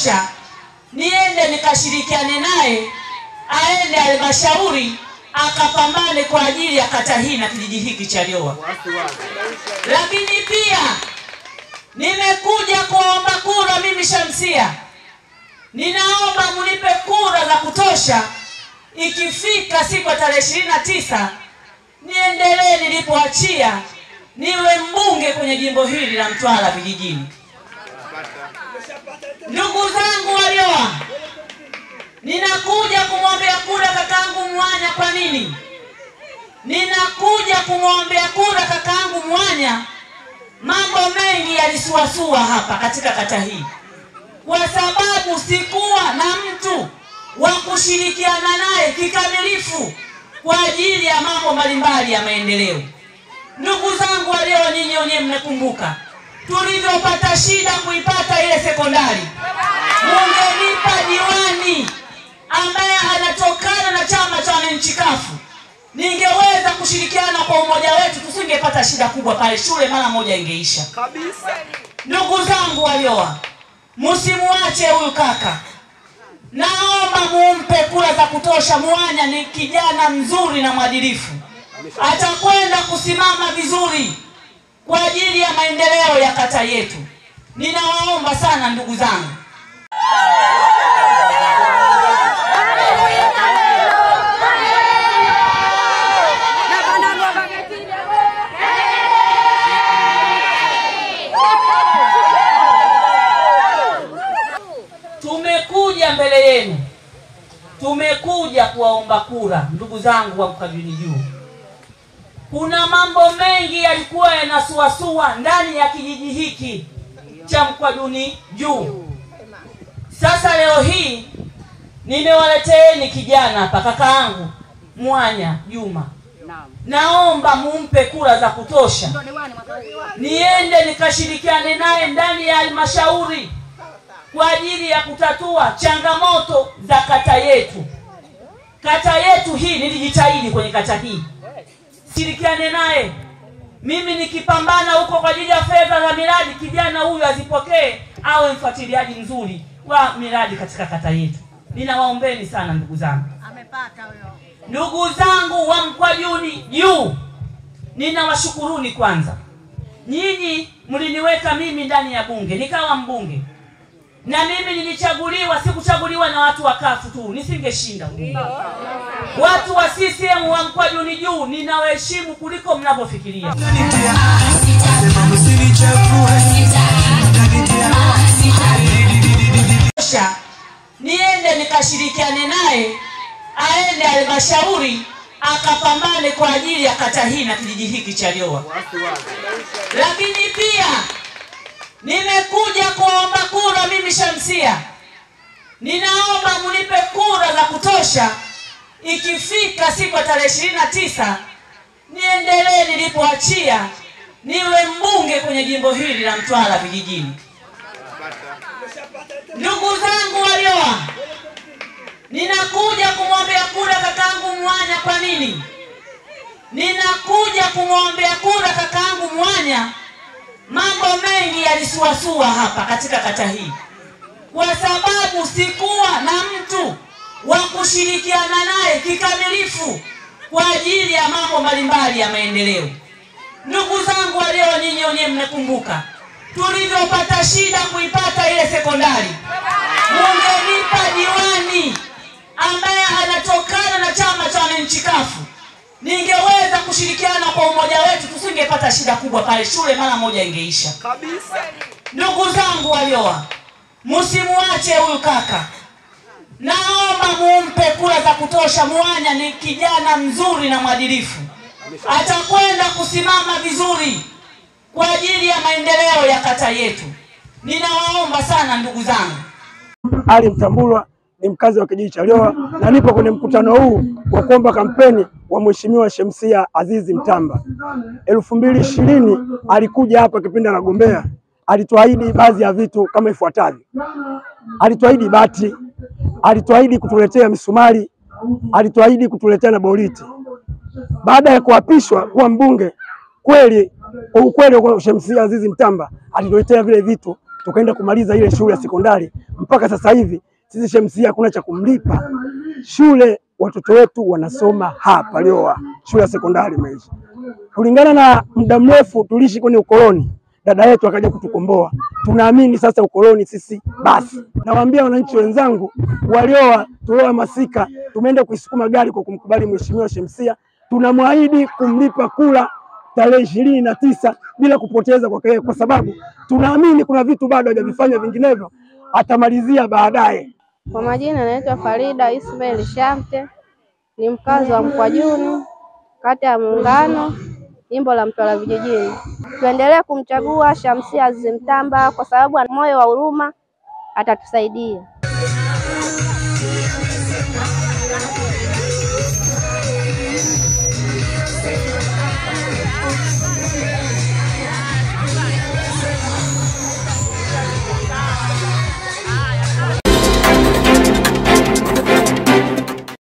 kutosha niende nikashirikiane naye aende halmashauri akapambane kwa ajili ya kata hii na kijiji hiki cha Lyowa. Lakini pia nimekuja kuomba kura mimi Shamsia. Ninaomba mnipe kura za kutosha, ikifika siku ya tarehe 29 niendelee nilipoachia, niwe mbunge kwenye jimbo hili la Mtwara vijijini. Ndugu zangu wa Lyowa, ninakuja kumwombea kura kakaangu Mwanya. Kwa nini? Ninakuja kumwombea kura kakaangu Mwanya. Mambo mengi yalisuasua hapa katika kata hii, kwa sababu sikuwa na mtu wa kushirikiana naye kikamilifu kwa ajili ya mambo mbalimbali ya maendeleo. Ndugu zangu wa Lyowa, nyinyi wenyewe mnakumbuka tulivyopata shida kuipata ile sekondari. Mungenipa diwani ambaye anatokana na chama cha wananchi kafu, ningeweza kushirikiana kwa umoja wetu, tusingepata shida kubwa pale, shule mara moja ingeisha kabisa. Ndugu zangu wa Lyowa, msimuache huyu kaka. Naomba mumpe kura za kutosha. Mwanya ni kijana mzuri na mwadilifu, atakwenda kusimama vizuri kwa ajili ya maendeleo ya kata yetu. Ninawaomba sana ndugu zangu. Tumekuja mbele yenu, tumekuja kuwaomba kura ndugu zangu wa Mkwajuni Juu. Kuna mambo mengi yalikuwa yanasuasua ndani ya kijiji hiki cha Mkwajuni Juu. Sasa leo hii nimewaleteeni kijana hapa, kakaangu Mwanya Juma. Naomba mumpe kura za kutosha, niende nikashirikiane naye ndani ya halmashauri kwa ajili ya kutatua changamoto za kata yetu. Kata yetu hii nilijitahidi kwenye kata hii, shirikiane naye. Mimi nikipambana huko kwa ajili ya fedha za miradi, kijana huyu azipokee, awe mfuatiliaji mzuri wa miradi katika kata yetu. Ninawaombeni sana ndugu zangu. Amepata huyo. Ndugu zangu wa Mkwajuni Juu, ninawashukuruni kwanza. Nyinyi mliniweka mimi ndani ya bunge, nikawa mbunge. Na mimi nilichaguliwa, sikuchaguliwa na watu wa kafu tu, nisingeshinda. Watu wa CCM wa Mkwajuni Juu ninawaheshimu kuliko mnavyofikiria. Niende nikashirikiane naye aende halmashauri akapambane kwa ajili ya kata hii na kijiji hiki cha Lyowa. Lakini pia nimekuja kuomba kura mimi Shamsia. Ninaomba mnipe kura za kutosha, ikifika siku ya tarehe 29 niendelee nilipoachia, niwe mbunge kwenye jimbo hili la Mtwara vijijini. Ndugu zangu wa Lyowa, ninakuja kumwombea kura kakaangu Mwanya. Kwa nini? Ninakuja kumwombea kura kakaangu Mwanya. Mambo mengi yalisuasua hapa katika kata hii, kwa sababu sikuwa na mtu wa kushirikiana naye kikamilifu kwa ajili ya mambo mbalimbali ya maendeleo. Ndugu zangu wa Lyowa, nyinyi wenyewe mnakumbuka tulivyopata shida kuipata ile sekondari. Mungenipa diwani ambaye anatokana na chama cha wananchi kafu, ningeweza kushirikiana kwa umoja wetu, tusingepata shida kubwa pale, shule mara moja ingeisha kabisa. Ndugu zangu wa Lyowa, msimuache huyu kaka. Naomba mumpe kura za kutosha. Mwanya ni kijana mzuri na mwadilifu, atakwenda kusimama vizuri kwa ajili ya maendeleo ya kata yetu. Ninawaomba sana ndugu zangu. Ali Mtambulwa ni mkazi wa kijiji cha Lyowa na nipo kwenye mkutano huu wa kuomba kampeni wa Mheshimiwa Shamsia Azizi Mtamba. 2020 alikuja hapa kipindi anagombea, alituahidi baadhi ya vitu kama ifuatavyo. Alituahidi bati, alituahidi kutuletea misumari, alituahidi kutuletea na boriti. Baada ya kuapishwa kuwa mbunge, kweli kwa ukweli kwa Shamsia Azizi Mtamba alituletea vile vitu tukaenda kumaliza ile shule ya sekondari. Mpaka sasa hivi sisi Shemsia hakuna cha kumlipa shule, watoto wetu wanasoma hapa Liowa, shule ya sekondari Maisha. Kulingana na muda mrefu tuliishi kwenye ukoloni, dada yetu akaja kutukomboa. Tunaamini sasa ukoloni sisi basi. Nawaambia wananchi wenzangu wa Liowa, tuliohamasika, tumeenda kuisukuma gari kwa kumkubali Mheshimiwa Shemsia. Tunamwahidi kumlipa kula tarehe 29 bila kupoteza kwa sababu tunaamini kuna vitu bado hajavifanya, vinginevyo atamalizia baadaye. Kwa majina naitwa Farida Ismail Shamte, ni mkazi wa Mkwajuni, kata ya Muungano, jimbo la Mtwara Vijijini. Tuendelee kumchagua Shemsia Azizi Mtamba kwa sababu ana moyo wa huruma, atatusaidia.